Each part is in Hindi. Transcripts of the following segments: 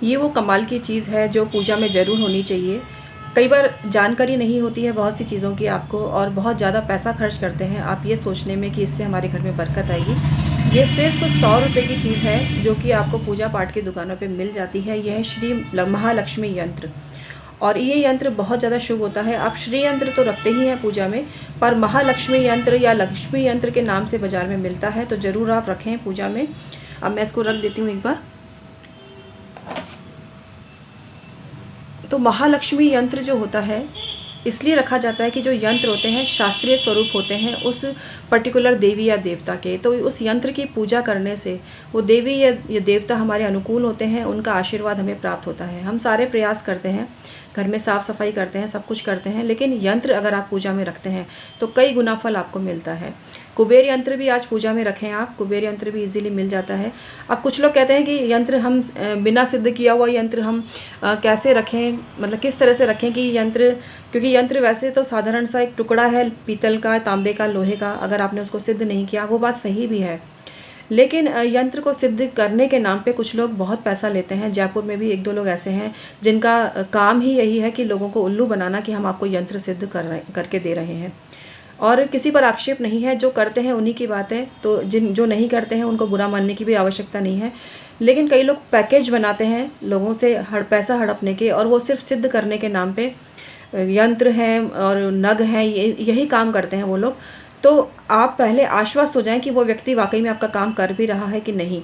ये वो कमाल की चीज़ है जो पूजा में ज़रूर होनी चाहिए। कई बार जानकारी नहीं होती है बहुत सी चीज़ों की आपको, और बहुत ज़्यादा पैसा खर्च करते हैं आप ये सोचने में कि इससे हमारे घर में बरकत आएगी। ये सिर्फ 100 रुपये की चीज़ है जो कि आपको पूजा पाठ की दुकानों पे मिल जाती है। यह है श्री महालक्ष्मी यंत्र, और ये यंत्र बहुत ज़्यादा शुभ होता है। आप श्री यंत्र तो रखते ही हैं पूजा में, पर महालक्ष्मी यंत्र या लक्ष्मी यंत्र के नाम से बाज़ार में मिलता है, तो ज़रूर आप रखें पूजा में। अब मैं इसको रख देती हूँ एक बार। तो महालक्ष्मी यंत्र जो होता है इसलिए रखा जाता है कि जो यंत्र होते हैं शास्त्रीय स्वरूप होते हैं उस पर्टिकुलर देवी या देवता के, तो उस यंत्र की पूजा करने से वो देवी या देवता हमारे अनुकूल होते हैं, उनका आशीर्वाद हमें प्राप्त होता है। हम सारे प्रयास करते हैं, घर में साफ़ सफाई करते हैं, सब कुछ करते हैं, लेकिन यंत्र अगर आप पूजा में रखते हैं तो कई गुना फल आपको मिलता है। कुबेर यंत्र भी आज पूजा में रखें आप, कुबेर यंत्र भी इजीली मिल जाता है। अब कुछ लोग कहते हैं कि यंत्र हम बिना सिद्ध किया हुआ यंत्र हम कैसे रखें, मतलब किस तरह से रखें कि यंत्र, क्योंकि यंत्र वैसे तो साधारण सा एक टुकड़ा है पीतल का, तांबे का, लोहे का, अगर आपने उसको सिद्ध नहीं किया, वो बात सही भी है, लेकिन यंत्र को सिद्ध करने के नाम पे कुछ लोग बहुत पैसा लेते हैं। जयपुर में भी 1-2 लोग ऐसे हैं जिनका काम ही यही है कि लोगों को उल्लू बनाना कि हम आपको यंत्र सिद्ध करके दे रहे हैं। और किसी पर आक्षेप नहीं है, जो करते हैं उन्हीं की बात है, तो जो नहीं करते हैं उनको बुरा मानने की भी आवश्यकता नहीं है। लेकिन कई लोग पैकेज बनाते हैं लोगों से पैसा हड़पने के, और वो सिर्फ सिद्ध करने के नाम पे यंत्र हैं और नग हैं, यही काम करते हैं वो लोग। तो आप पहले आश्वस्त हो जाएं कि वो व्यक्ति वाकई में आपका काम कर भी रहा है कि नहीं,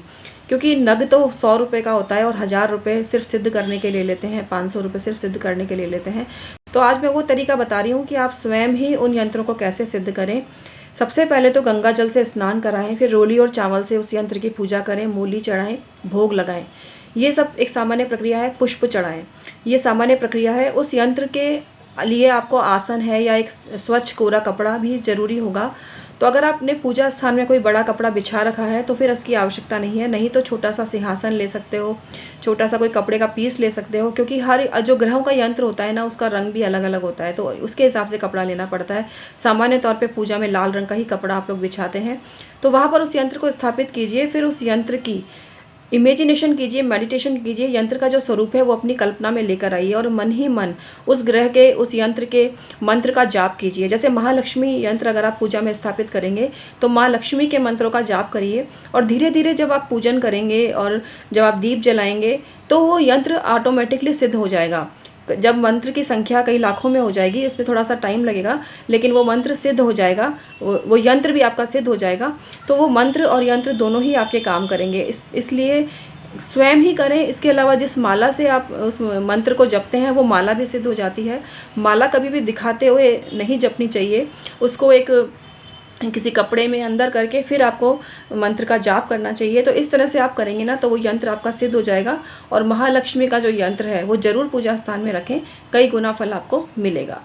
क्योंकि नग तो 100 रुपये का होता है और 1000 रुपये सिर्फ सिद्ध करने के लिए लेते हैं, 500 रुपये सिर्फ सिद्ध करने के लिए लेते हैं। तो आज मैं वो तरीका बता रही हूँ कि आप स्वयं ही उन यंत्रों को कैसे सिद्ध करें। सबसे पहले तो गंगा जल से स्नान कराएं, फिर रोली और चावल से उस यंत्र की पूजा करें, मूली चढ़ाएं, भोग लगाएं। ये सब एक सामान्य प्रक्रिया है। पुष्प चढ़ाएं, ये सामान्य प्रक्रिया है। उस यंत्र के लिए आपको आसन है या एक स्वच्छ कोरा कपड़ा भी ज़रूरी होगा। तो अगर आपने पूजा स्थान में कोई बड़ा कपड़ा बिछा रखा है तो फिर इसकी आवश्यकता नहीं है, नहीं तो छोटा सा सिंहासन ले सकते हो, छोटा सा कोई कपड़े का पीस ले सकते हो, क्योंकि हर जो ग्रहों का यंत्र होता है ना उसका रंग भी अलग अलग होता है, तो उसके हिसाब से कपड़ा लेना पड़ता है। सामान्य तौर पे पूजा में लाल रंग का ही कपड़ा आप लोग बिछाते हैं। तो वहाँ पर उस यंत्र को स्थापित कीजिए, फिर उस यंत्र की इमेजिनेशन कीजिए, मेडिटेशन कीजिए, यंत्र का जो स्वरूप है वो अपनी कल्पना में लेकर आइए और मन ही मन उस ग्रह के, उस यंत्र के मंत्र का जाप कीजिए। जैसे महालक्ष्मी यंत्र अगर आप पूजा में स्थापित करेंगे तो माँ लक्ष्मी के मंत्रों का जाप करिए, और धीरे धीरे जब आप पूजन करेंगे और जब आप दीप जलाएंगे तो वो यंत्र ऑटोमेटिकली सिद्ध हो जाएगा। जब मंत्र की संख्या कई लाखों में हो जाएगी, इसमें थोड़ा सा टाइम लगेगा, लेकिन वो मंत्र सिद्ध हो जाएगा, वो यंत्र भी आपका सिद्ध हो जाएगा। तो वो मंत्र और यंत्र दोनों ही आपके काम करेंगे। इसलिए स्वयं ही करें। इसके अलावा जिस माला से आप उस मंत्र को जपते हैं वो माला भी सिद्ध हो जाती है। माला कभी भी दिखाते हुए नहीं जपनी चाहिए, उसको एक किसी कपड़े में अंदर करके फिर आपको मंत्र का जाप करना चाहिए। तो इस तरह से आप करेंगे ना तो वो यंत्र आपका सिद्ध हो जाएगा। और महालक्ष्मी का जो यंत्र है वो ज़रूर पूजा स्थान में रखें, कई गुना फल आपको मिलेगा।